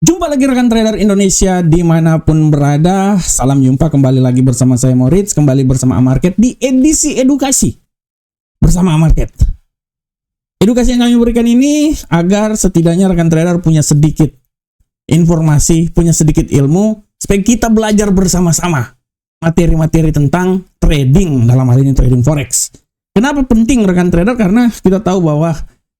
Jumpa lagi rekan trader Indonesia dimanapun berada. Salam jumpa kembali lagi bersama saya Moritz, kembali bersama Amarket di edisi edukasi bersama Amarket. Edukasi yang kami berikan ini agar setidaknya rekan trader punya sedikit informasi, punya sedikit ilmu, supaya kita belajar bersama-sama materi-materi tentang trading, dalam hal ini trading forex. Kenapa penting rekan trader? Karena kita tahu bahwa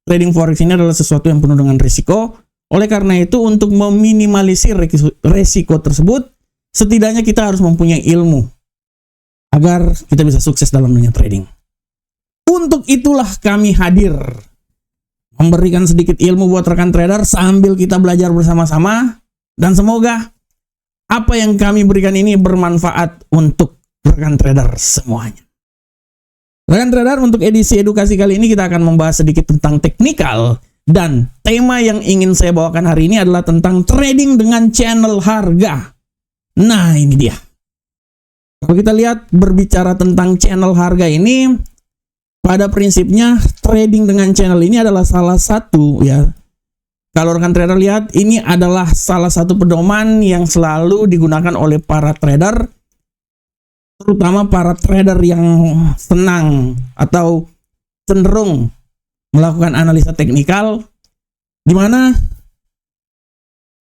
trading forex ini adalah sesuatu yang penuh dengan risiko. Oleh karena itu, untuk meminimalisir resiko tersebut, setidaknya kita harus mempunyai ilmu agar kita bisa sukses dalam dunia trading. Untuk itulah kami hadir, memberikan sedikit ilmu buat rekan trader sambil kita belajar bersama-sama, dan semoga apa yang kami berikan ini bermanfaat untuk rekan trader semuanya. Rekan trader, untuk edisi edukasi kali ini kita akan membahas sedikit tentang teknikal. Dan tema yang ingin saya bawakan hari ini adalah tentang trading dengan channel harga. Nah, ini dia. Kalau kita lihat berbicara tentang channel harga ini, pada prinsipnya trading dengan channel ini adalah salah satu, ya. Kalau rekan trader lihat, ini adalah salah satu pedoman yang selalu digunakan oleh para trader, terutama para trader yang senang atau cenderung melakukan analisa teknikal, di mana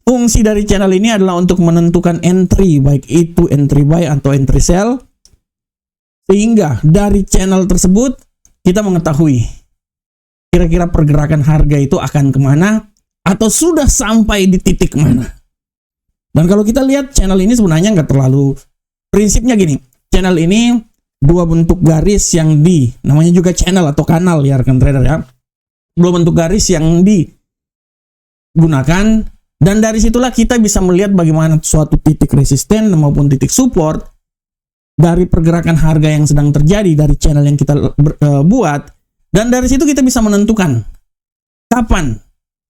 fungsi dari channel ini adalah untuk menentukan entry, baik itu entry buy atau entry sell, sehingga dari channel tersebut kita mengetahui kira-kira pergerakan harga itu akan kemana atau sudah sampai di titik mana. Dan kalau kita lihat channel ini sebenarnya nggak terlalu, prinsipnya gini, channel ini dua bentuk garis yang namanya juga channel atau kanal ya rekan trader ya. Dua bentuk garis yang digunakan, dan dari situlah kita bisa melihat bagaimana suatu titik resisten maupun titik support dari pergerakan harga yang sedang terjadi dari channel yang kita buat, dan dari situ kita bisa menentukan kapan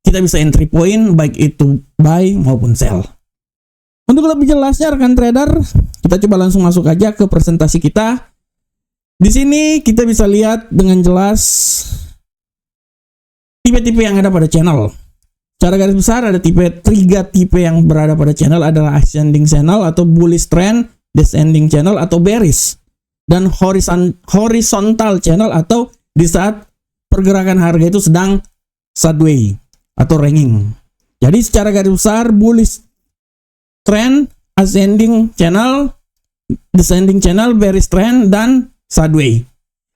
kita bisa entry point, baik itu buy maupun sell. Untuk lebih jelasnya rekan trader, kita coba langsung masuk aja ke presentasi kita. Di sini kita bisa lihat dengan jelas tipe-tipe yang ada pada channel. Secara garis besar ada tiga tipe yang berada pada channel adalah ascending channel atau bullish trend, descending channel atau bearish, dan horizontal channel atau di saat pergerakan harga itu sedang sideways atau ranging. Jadi secara garis besar bullish trend, ascending channel, descending channel, bearish trend, dan sideways.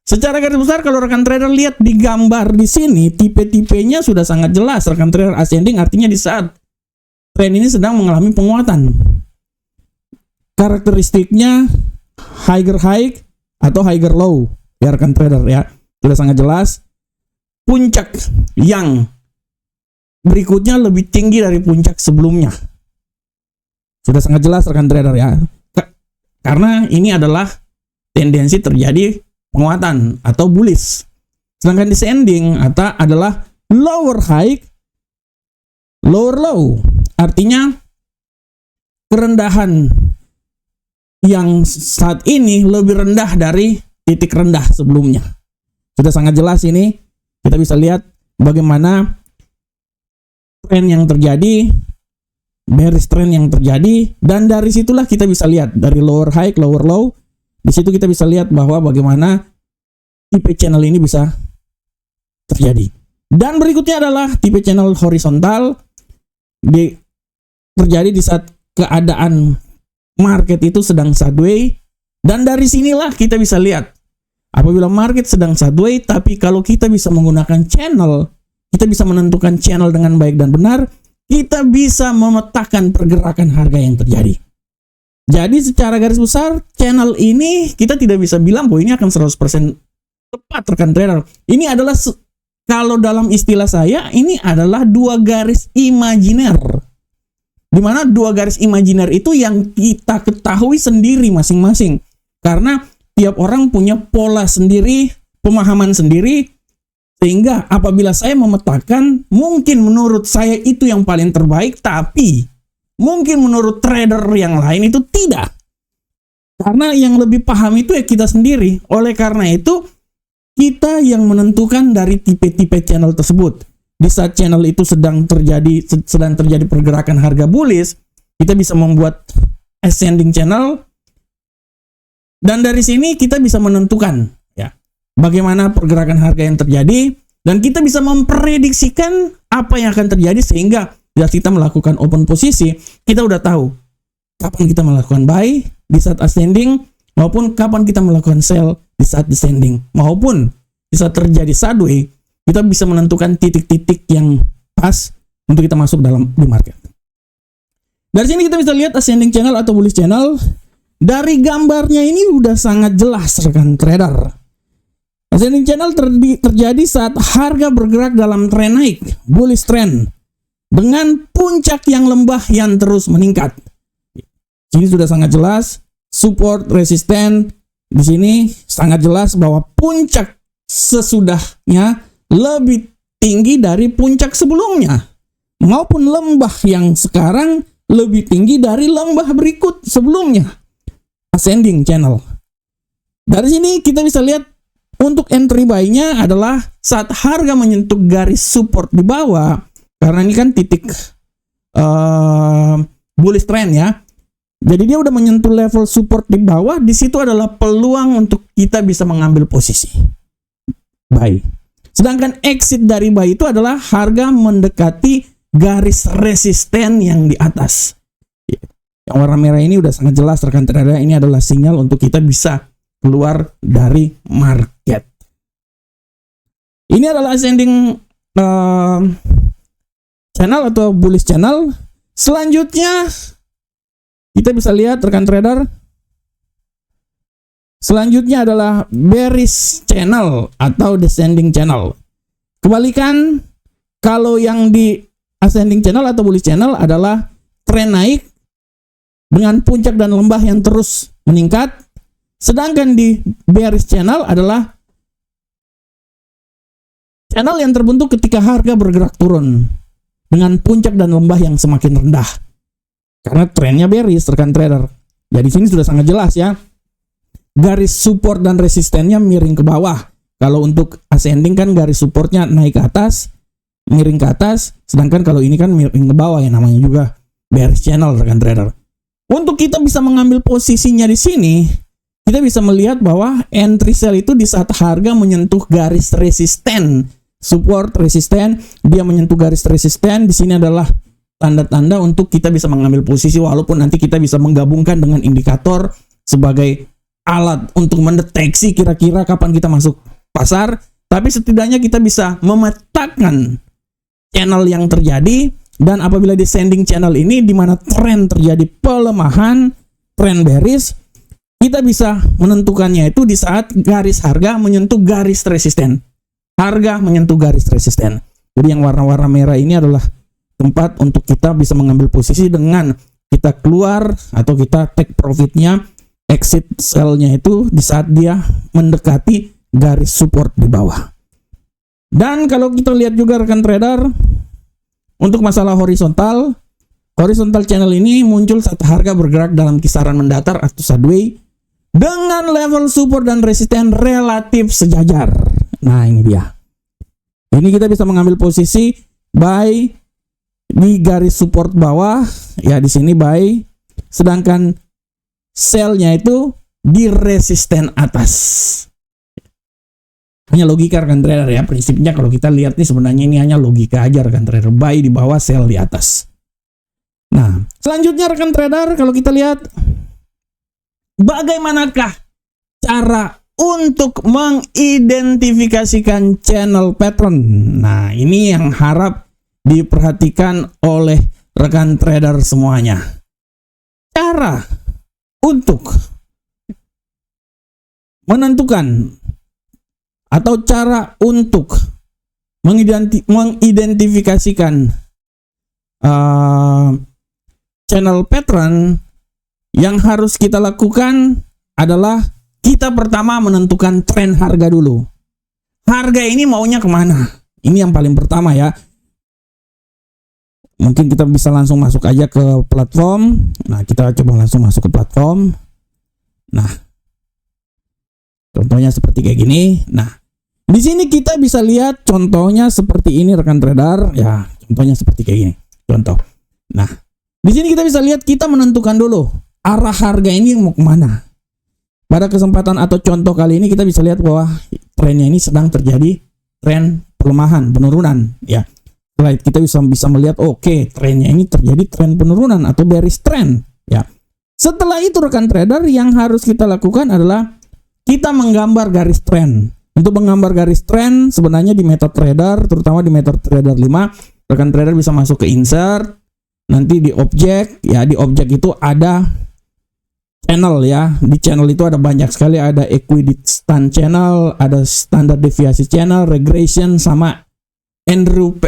Secara garis besar kalau rekan trader lihat di gambar di sini, tipe-tipenya sudah sangat jelas. Rekan trader ascending artinya di saat tren ini sedang mengalami penguatan. Karakteristiknya higher high atau higher low ya rekan trader ya. Sudah sangat jelas. Puncak yang berikutnya lebih tinggi dari puncak sebelumnya. Sudah sangat jelas rekan trader ya. Karena ini adalah tendensi terjadi penguatan atau bullish. Sedangkan descending adalah lower high, lower low. Artinya kerendahan yang saat ini lebih rendah dari titik rendah sebelumnya. Sudah sangat jelas ini. Kita bisa lihat bagaimana tren yang terjadi, bearish trend yang terjadi, dan dari situlah kita bisa lihat dari lower high, lower low. Di situ kita bisa lihat bahwa bagaimana tipe channel ini bisa terjadi. Dan berikutnya adalah tipe channel horizontal, terjadi di saat keadaan market itu sedang sideways, dan dari sinilah kita bisa lihat apabila market sedang sideways, tapi kalau kita bisa menggunakan channel, kita bisa menentukan channel dengan baik dan benar, kita bisa memetakan pergerakan harga yang terjadi. Jadi secara garis besar channel ini kita tidak bisa bilang bahwa ini akan 100% tepat rekan trader. Ini adalah, kalau dalam istilah saya, ini adalah dua garis imajiner. Dimana dua garis imajiner itu yang kita ketahui sendiri masing-masing. Karena tiap orang punya pola sendiri, pemahaman sendiri, sehingga apabila saya memetakan, mungkin menurut saya itu yang paling terbaik, tapi mungkin menurut trader yang lain itu tidak. Karena yang lebih paham itu ya kita sendiri. Oleh karena itu, kita yang menentukan dari tipe-tipe channel tersebut. di saat channel itu sedang terjadi pergerakan harga bullish, kita bisa membuat ascending channel, dan dari sini kita bisa menentukan ya bagaimana pergerakan harga yang terjadi, dan kita bisa memprediksikan apa yang akan terjadi, sehingga bila kita melakukan open posisi, kita udah tahu kapan kita melakukan buy di saat ascending, maupun kapan kita melakukan sell di saat descending, maupun di saat terjadi sideways, kita bisa menentukan titik-titik yang pas untuk kita masuk di market. Dari sini kita bisa lihat ascending channel atau bullish channel. Dari gambarnya ini udah sangat jelas rekan trader. Ascending channel terjadi saat harga bergerak dalam tren naik, bullish trend, dengan puncak yang lembah yang terus meningkat. Ini sudah sangat jelas, support, resisten. Di sini sangat jelas bahwa puncak sesudahnya lebih tinggi dari puncak sebelumnya, maupun lembah yang sekarang lebih tinggi dari lembah berikut sebelumnya. Ascending channel. Dari sini kita bisa lihat untuk entry buy-nya adalah saat harga menyentuh garis support di bawah, karena ini kan titik bullish trend ya. Jadi dia udah menyentuh level support di bawah, di situ adalah peluang untuk kita bisa mengambil posisi buy. Sedangkan exit dari buy itu adalah harga mendekati garis resisten yang di atas. Yang warna merah ini udah sangat jelas rekan trader, ini adalah sinyal untuk kita bisa keluar dari market. Ini adalah ascending channel atau bullish channel. Selanjutnya kita bisa lihat rekan trader, selanjutnya adalah bearish channel atau descending channel. Kebalikan, kalau yang di ascending channel atau bullish channel adalah tren naik dengan puncak dan lembah yang terus meningkat. Sedangkan di bearish channel adalah channel yang terbentuk ketika harga bergerak turun dengan puncak dan lembah yang semakin rendah. Karena trennya bearish rekan trader. Jadi sini sudah sangat jelas ya. Garis support dan resistennya miring ke bawah. Kalau untuk ascending kan garis supportnya naik ke atas, miring ke atas. Sedangkan kalau ini kan miring ke bawah, yang namanya juga bearish channel rekan trader. Untuk kita bisa mengambil posisinya di sini, kita bisa melihat bahwa entry sell itu di saat harga menyentuh garis resisten, support resisten, dia menyentuh garis resisten. Di sini adalah tanda-tanda untuk kita bisa mengambil posisi, walaupun nanti kita bisa menggabungkan dengan indikator sebagai alat untuk mendeteksi kira-kira kapan kita masuk pasar, tapi setidaknya kita bisa memetakan channel yang terjadi. Dan apabila descending channel ini di mana tren terjadi pelemahan, tren bearish, kita bisa menentukannya itu di saat garis harga menyentuh garis resisten. Harga menyentuh garis resisten. Jadi yang warna-warna merah ini adalah tempat untuk kita bisa mengambil posisi dengan kita keluar atau kita take profitnya, exit sell-nya itu di saat dia mendekati garis support di bawah. Dan kalau kita lihat juga rekan trader, untuk masalah horizontal channel ini muncul saat harga bergerak dalam kisaran mendatar atau sideways dengan level support dan resisten relatif sejajar. Nah, ini dia. Ini kita bisa mengambil posisi buy di garis support bawah, ya di sini buy. Sedangkan sell-nya itu di resisten atas. Hanya logika rekan trader ya, prinsipnya kalau kita lihat nih sebenarnya ini hanya logika aja rekan trader, buy di bawah, sell di atas. Nah, selanjutnya rekan trader, kalau kita lihat bagaimanakah cara untuk mengidentifikasikan channel pattern. Nah, ini yang harap diperhatikan oleh rekan trader semuanya. Cara untuk menentukan atau cara untuk mengidentifikasikan channel pattern yang harus kita lakukan adalah kita pertama menentukan tren harga dulu. Harga ini maunya kemana? Ini yang paling pertama ya. Mungkin kita bisa langsung masuk aja ke platform. Nah, kita coba langsung masuk ke platform. Nah, contohnya seperti kayak gini. Nah, Di sini kita bisa lihat contohnya seperti ini rekan trader, ya contohnya seperti kayak gini, contoh. Nah, di sini kita bisa lihat kita menentukan dulu arah harga ini mau kemana. Pada kesempatan atau contoh kali ini kita bisa lihat bahwa trennya ini sedang terjadi tren pelemahan, penurunan, ya. Setelah itu kita bisa melihat oke, trennya ini terjadi tren penurunan atau bearish trend, ya. Setelah itu rekan trader yang harus kita lakukan adalah kita menggambar garis tren. Untuk menggambar garis tren sebenarnya di MetaTrader, terutama di MetaTrader 5, rekan trader bisa masuk ke insert, nanti di objek, ya di objek itu ada channel ya. Di channel itu ada banyak sekali, ada equidistant channel, ada standard deviasi channel, regression sama Andrew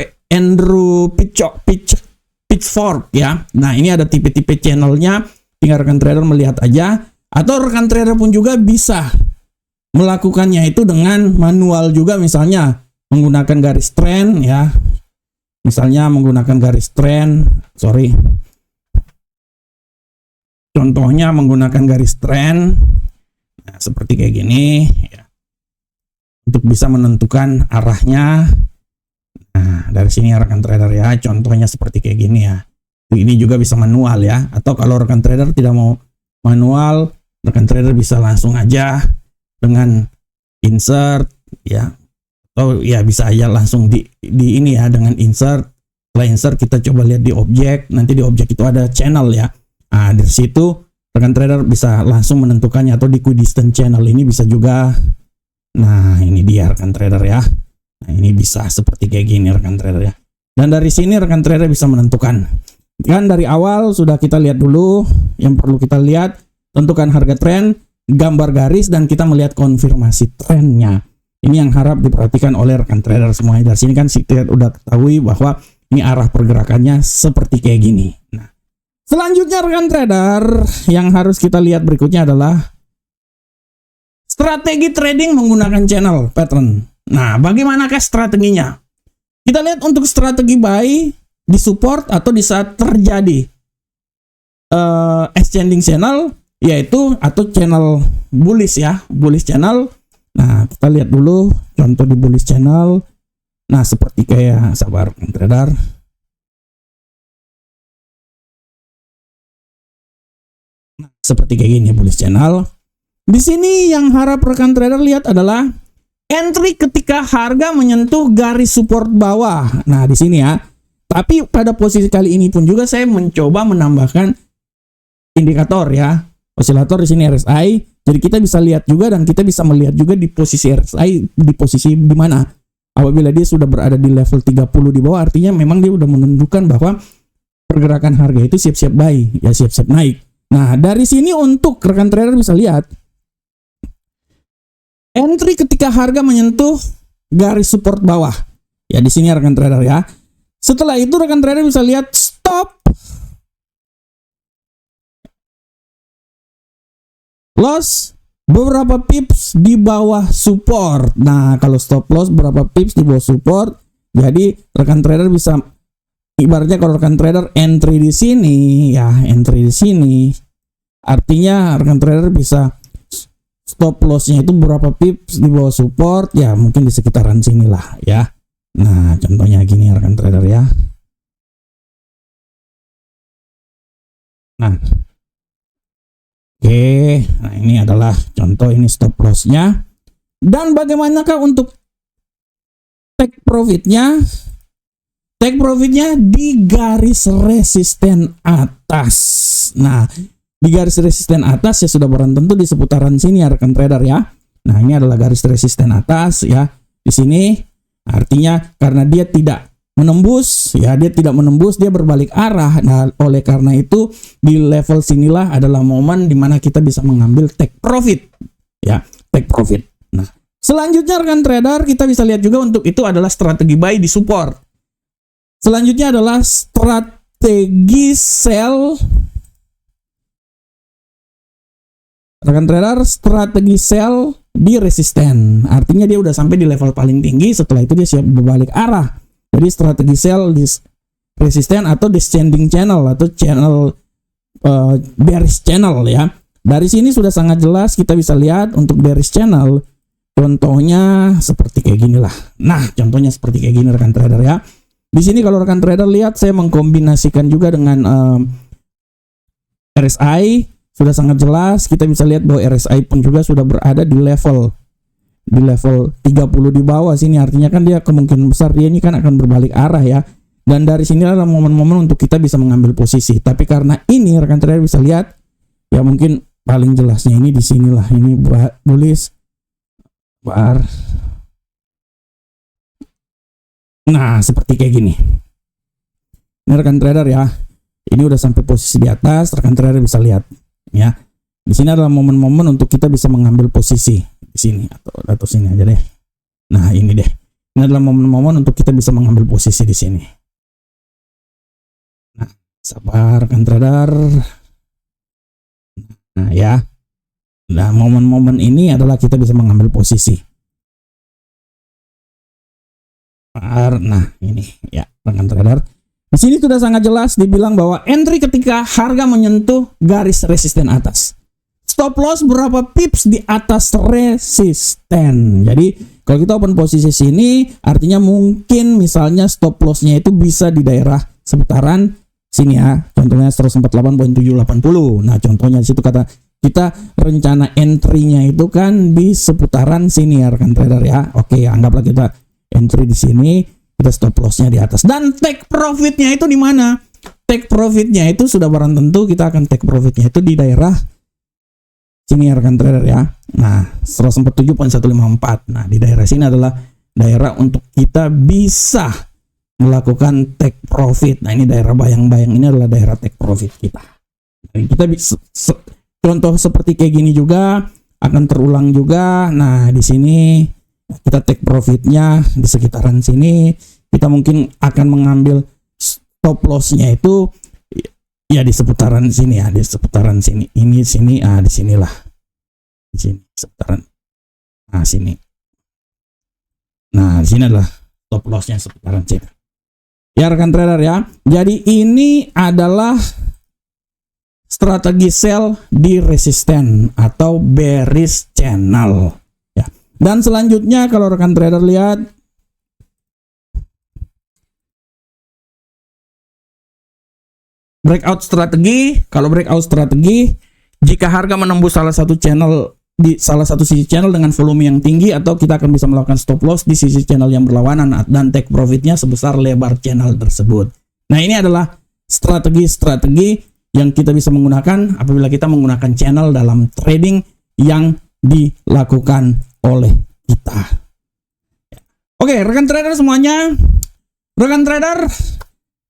Pitchfork ya. Nah, ini ada tipe-tipe channelnya, tinggal rekan trader melihat aja, atau rekan trader pun juga bisa melakukannya itu dengan manual juga, misalnya menggunakan garis tren ya. Misalnya menggunakan garis tren, contohnya menggunakan garis tren, nah, seperti kayak gini ya, untuk bisa menentukan arahnya. Nah, dari sini rekan trader ya, contohnya seperti kayak gini ya. Ini juga bisa manual ya, atau kalau rekan trader tidak mau manual, rekan trader bisa langsung aja dengan insert ya, atau ya bisa aja langsung di ini ya, dengan insert. Setelah insert kita coba lihat di objek, nanti di objek itu ada channel ya. Nah, dari situ rekan trader bisa langsung menentukannya, atau di equidistant channel ini bisa juga. Nah, ini dia rekan trader ya. Nah, ini bisa seperti kayak gini rekan trader ya. Dan dari sini rekan trader bisa menentukan. Kan dari awal sudah kita lihat dulu yang perlu kita lihat, tentukan harga tren, gambar garis, dan kita melihat konfirmasi trennya. Ini yang harap diperhatikan oleh rekan trader semuanya. Dari sini kan kita udah ketahui bahwa ini arah pergerakannya seperti kayak gini. Nah, selanjutnya rekan trader yang harus kita lihat berikutnya adalah strategi trading menggunakan channel pattern. Nah, bagaimanakah strateginya? Kita lihat untuk strategi buy di support atau di saat terjadi ascending channel, yaitu atau channel bullish ya, bullish channel. Nah, kita lihat dulu contoh di bullish channel. Nah, seperti kayak sabar trader. Nah, seperti kayak gini bullish channel. Di sini yang harap rekan trader lihat adalah entry ketika harga menyentuh garis support bawah. Nah, di sini ya. Tapi pada posisi kali ini pun juga saya mencoba menambahkan indikator ya. Osilator di sini RSI. Jadi kita bisa lihat juga, dan kita bisa melihat juga di posisi RSI di posisi di mana. Apabila dia sudah berada di level 30 di bawah, artinya memang dia sudah menunjukkan bahwa pergerakan harga itu siap-siap buy, ya siap-siap naik. Nah, dari sini untuk rekan trader bisa lihat entry ketika harga menyentuh garis support bawah. Ya di sini rekan trader ya. Setelah itu rekan trader bisa lihat stop loss beberapa pips di bawah support. Nah, kalau stop loss berapa pips di bawah support, jadi rekan trader bisa, ibaratnya kalau rekan trader entry di sini ya, entry di sini, artinya rekan trader bisa stop lossnya itu berapa pips di bawah support, ya mungkin di sekitaran sinilah ya. Nah, contohnya gini rekan trader ya. Nah, oke, nah ini adalah contoh, ini stop lossnya. Dan bagaimanakah untuk take profitnya? Take profitnya di garis resisten atas. Nah, di garis resisten atas ya sudah barang tentu di seputaran sini ya rekan trader ya. Nah, ini adalah garis resisten atas ya. Di sini artinya karena dia tidak menembus ya, dia tidak menembus, dia berbalik arah. Nah, oleh karena itu di level sinilah adalah momen dimana kita bisa mengambil take profit ya, take profit. Nah, selanjutnya rekan trader kita bisa lihat juga untuk itu adalah strategi buy di support. Selanjutnya adalah strategi sell. Rekan trader, strategi sell di resisten. Artinya dia udah sampai di level paling tinggi, setelah itu dia siap berbalik arah. Jadi strategi sell di resisten atau descending channel atau channel bearish channel ya. Dari sini sudah sangat jelas kita bisa lihat untuk bearish channel. Contohnya seperti kayak gini lah. Nah, contohnya seperti kayak gini rekan trader ya. Di sini kalau rekan trader lihat, saya mengkombinasikan juga dengan RSI. Sudah sangat jelas, kita bisa lihat bahwa RSI pun juga sudah berada di level 30 di bawah sini. Artinya kan dia kemungkinan besar dia ini kan akan berbalik arah ya. Dan dari sini adalah momen-momen untuk kita bisa mengambil posisi. Tapi karena ini rekan trader bisa lihat, ya mungkin paling jelasnya ini di sinilah. Ini bullish bar. Nah, seperti kayak gini. Ini rekan trader ya. Ini udah sampai posisi di atas, rekan trader bisa lihat ya. Di sini adalah momen-momen untuk kita bisa mengambil posisi di sini atau sini aja deh. Nah, ini deh. Ini adalah momen-momen untuk kita bisa mengambil posisi di sini. Nah, sabar rekan trader. Nah, ya. Nah, momen-momen ini adalah kita bisa mengambil posisi. Nah, ini ya rekan trader. Di sini sudah sangat jelas dibilang bahwa entry ketika harga menyentuh garis resisten atas. Stop loss berapa pips di atas resisten. Jadi kalau kita open posisi sini, artinya mungkin misalnya stop lossnya itu bisa di daerah seputaran sini ya. Contohnya 148.780. Nah, contohnya di situ kata kita rencana entry-nya itu kan di seputaran sini ya rekan trader ya. Oke, anggaplah kita entry di sini. Kita stop lossnya di atas dan take profitnya itu di mana? Take profitnya itu sudah barang tentu kita akan take profitnya itu di daerah sini ya rekan trader ya. Nah, 147.154. Nah, di daerah sini adalah daerah untuk kita bisa melakukan take profit. Nah, ini daerah bayang-bayang ini adalah daerah take profit kita. Nah, kita bisa contoh seperti kayak gini juga akan terulang juga. Nah, di sini kita take profitnya di sekitaran sini, kita mungkin akan mengambil stop lossnya itu ya di seputaran sini ya, di seputaran sini, ini sini, di sinilah, di sini seputaran, nah sini, nah di sini adalah stop lossnya seputaran sini. Ya rekan trader ya, jadi ini adalah strategi sell di resisten atau bearish channel. Dan selanjutnya kalau rekan trader lihat breakout strategi, kalau breakout strategi jika harga menembus salah satu channel di salah satu sisi channel dengan volume yang tinggi, atau kita akan bisa melakukan stop loss di sisi channel yang berlawanan dan take profitnya sebesar lebar channel tersebut. Nah, ini adalah strategi-strategi yang kita bisa menggunakan apabila kita menggunakan channel dalam trading yang dilakukan oleh kita. Oke, rekan trader semuanya. Rekan trader,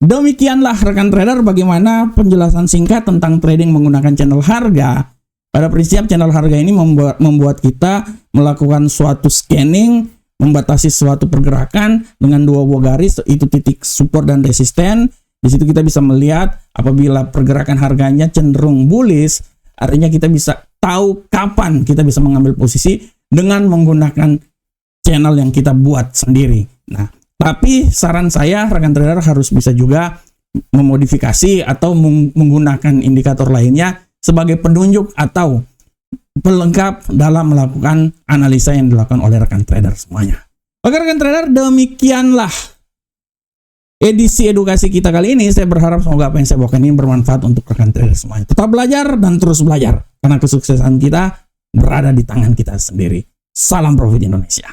demikianlah rekan trader bagaimana penjelasan singkat tentang trading menggunakan channel harga. Pada prinsip channel harga ini membuat kita melakukan suatu scanning, membatasi suatu pergerakan dengan dua buah garis, itu titik support dan resisten. Di situ kita bisa melihat apabila pergerakan harganya cenderung bullish, artinya kita bisa tahu kapan kita bisa mengambil posisi dengan menggunakan channel yang kita buat sendiri. Nah, tapi saran saya rekan trader harus bisa juga memodifikasi atau menggunakan indikator lainnya sebagai penunjuk atau pelengkap dalam melakukan analisa yang dilakukan oleh rekan trader semuanya. Oke rekan trader, demikianlah edisi edukasi kita kali ini. Saya berharap semoga apa yang saya bawakan ini bermanfaat untuk rekan trader semuanya. Tetap belajar dan terus belajar, karena kesuksesan kita berada di tangan kita sendiri. Salam profit Indonesia.